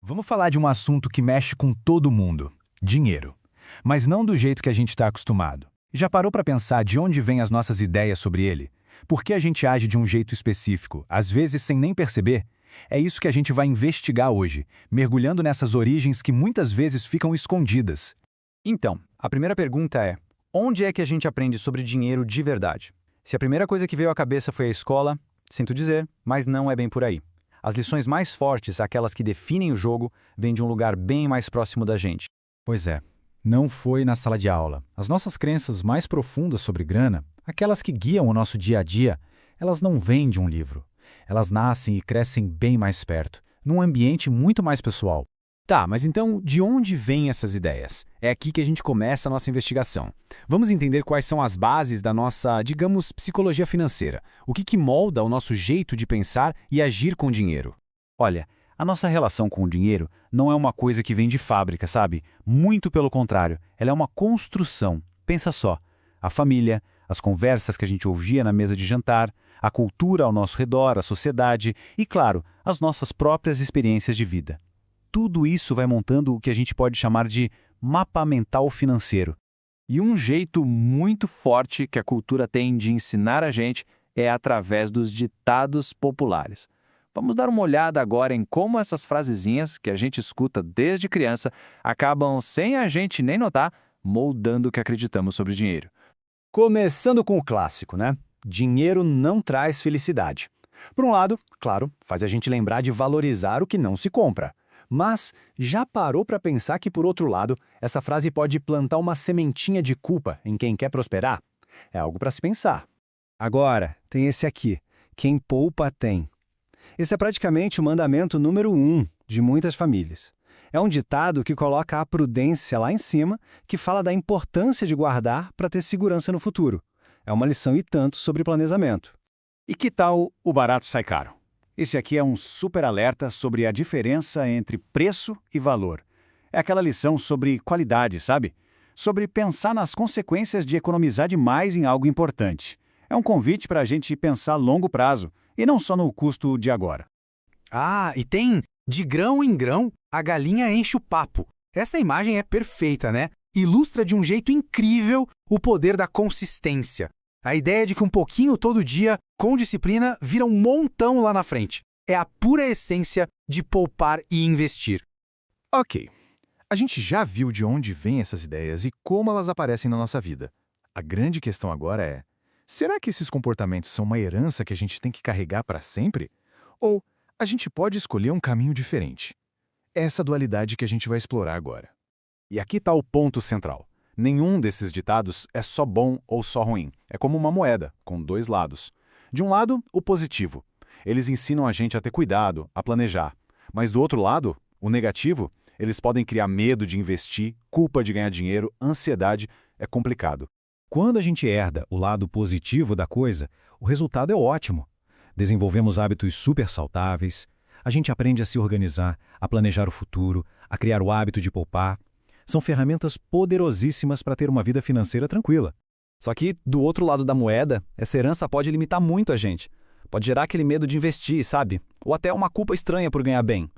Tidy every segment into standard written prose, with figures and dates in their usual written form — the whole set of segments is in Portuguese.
Vamos falar de um assunto que mexe com todo mundo: dinheiro. Mas não do jeito que a gente está acostumado. Já parou para pensar de onde vêm as nossas ideias sobre ele? Por que a gente age de um jeito específico, às vezes sem nem perceber? É isso que a gente vai investigar hoje, mergulhando nessas origens que muitas vezes ficam escondidas. Então, a primeira pergunta é: onde é que a gente aprende sobre dinheiro de verdade? Se a primeira coisa que veio à cabeça foi a escola, sinto dizer, mas não é bem por aí. As lições mais fortes, aquelas que definem o jogo, vêm de um lugar bem mais próximo da gente. Pois é, não foi na sala de aula. As nossas crenças mais profundas sobre grana, aquelas que guiam o nosso dia a dia, elas não vêm de um livro. Elas nascem e crescem bem mais perto, num ambiente muito mais pessoal. Tá, mas então de onde vêm essas ideias? É aqui que a gente começa a nossa investigação. Vamos entender quais são as bases da nossa, digamos, psicologia financeira. O que molda o nosso jeito de pensar e agir com dinheiro. Olha, a nossa relação com o dinheiro não é uma coisa que vem de fábrica, sabe? Muito pelo contrário, ela é uma construção. Pensa só, a família, as conversas que a gente ouvia na mesa de jantar, a cultura ao nosso redor, a sociedade e, claro, as nossas próprias experiências de vida. Tudo isso vai montando o que a gente pode chamar de mapa mental financeiro. E um jeito muito forte que a cultura tem de ensinar a gente é através dos ditados populares. Vamos dar uma olhada agora em como essas frasezinhas que a gente escuta desde criança acabam, sem a gente nem notar, moldando o que acreditamos sobre dinheiro. Começando com o clássico, né? Dinheiro não traz felicidade. Por um lado, claro, faz a gente lembrar de valorizar o que não se compra. Mas já parou para pensar que, por outro lado, essa frase pode plantar uma sementinha de culpa em quem quer prosperar? É algo para se pensar. Agora, tem esse aqui: quem poupa tem. Esse é praticamente o mandamento número 1 de muitas famílias. É um ditado que coloca a prudência lá em cima, que fala da importância de guardar para ter segurança no futuro. É uma lição e tanto sobre planejamento. E que tal o barato sai caro? Esse aqui é um super alerta sobre a diferença entre preço e valor. É aquela lição sobre qualidade, sabe? Sobre pensar nas consequências de economizar demais em algo importante. É um convite para a gente pensar a longo prazo, e não só no custo de agora. Ah, e tem de grão em grão, a galinha enche o papo. Essa imagem é perfeita, né? Ilustra de um jeito incrível o poder da consistência. A ideia de que um pouquinho todo dia, com disciplina, vira um montão lá na frente. É a pura essência de poupar e investir. Ok, a gente já viu de onde vêm essas ideias e como elas aparecem na nossa vida. A grande questão agora é: será que esses comportamentos são uma herança que a gente tem que carregar para sempre? Ou a gente pode escolher um caminho diferente? É essa dualidade que a gente vai explorar agora. E aqui está o ponto central. Nenhum desses ditados é só bom ou só ruim. É como uma moeda, com dois lados. De um lado, o positivo. Eles ensinam a gente a ter cuidado, a planejar. Mas do outro lado, o negativo, eles podem criar medo de investir, culpa de ganhar dinheiro, ansiedade. É complicado. Quando a gente herda o lado positivo da coisa, o resultado é ótimo. Desenvolvemos hábitos super saudáveis, a gente aprende a se organizar, a planejar o futuro, a criar o hábito de poupar. São ferramentas poderosíssimas para ter uma vida financeira tranquila. Só que, do outro lado da moeda, essa herança pode limitar muito a gente. Pode gerar aquele medo de investir, sabe? Ou até uma culpa estranha por ganhar bem.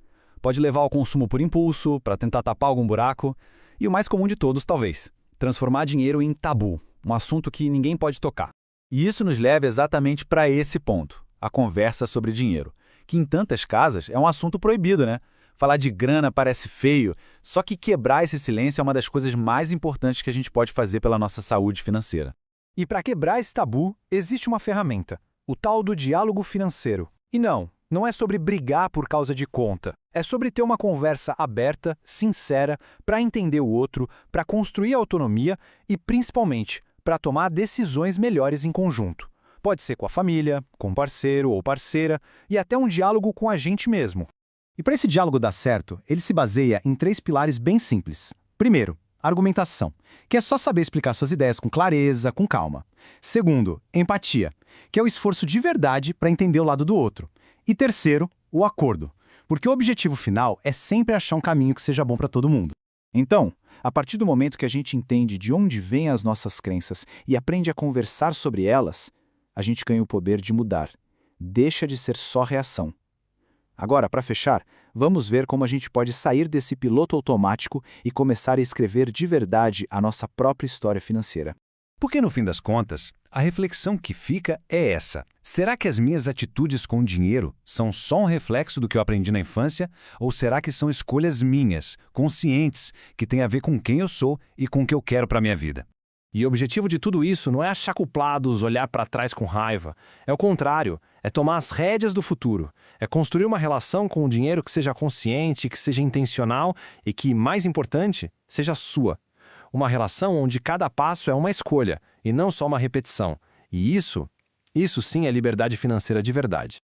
Pode levar ao consumo por impulso, para tentar tapar algum buraco. E o mais comum de todos, talvez: transformar dinheiro em tabu, um assunto que ninguém pode tocar. E isso nos leva exatamente para esse ponto, a conversa sobre dinheiro, que em tantas casas é um assunto proibido, né? Falar de grana parece feio, só que quebrar esse silêncio é uma das coisas mais importantes que a gente pode fazer pela nossa saúde financeira. E para quebrar esse tabu, existe uma ferramenta: o tal do diálogo financeiro. E não é sobre brigar por causa de conta. É sobre ter uma conversa aberta, sincera, para entender o outro, para construir autonomia e, principalmente, para tomar decisões melhores em conjunto. Pode ser com a família, com um parceiro ou parceira e até um diálogo com a gente mesmo. E para esse diálogo dar certo, ele se baseia em 3 pilares bem simples. Primeiro, argumentação, que é só saber explicar suas ideias com clareza, com calma. Segundo, empatia, que é o esforço de verdade para entender o lado do outro. E terceiro, o acordo, porque o objetivo final é sempre achar um caminho que seja bom para todo mundo. Então, a partir do momento que a gente entende de onde vêm as nossas crenças e aprende a conversar sobre elas, a gente ganha o poder de mudar. Deixa de ser só reação. Agora, para fechar, vamos ver como a gente pode sair desse piloto automático e começar a escrever de verdade a nossa própria história financeira. Porque, no fim das contas, a reflexão que fica é essa. Será que as minhas atitudes com o dinheiro são só um reflexo do que eu aprendi na infância? Ou será que são escolhas minhas, conscientes, que têm a ver com quem eu sou e com o que eu quero para a minha vida? E o objetivo de tudo isso não é achar culpados, olhar para trás com raiva. É o contrário, é tomar as rédeas do futuro. É construir uma relação com o dinheiro que seja consciente, que seja intencional e que, mais importante, seja sua. Uma relação onde cada passo é uma escolha e não só uma repetição. E isso sim é liberdade financeira de verdade.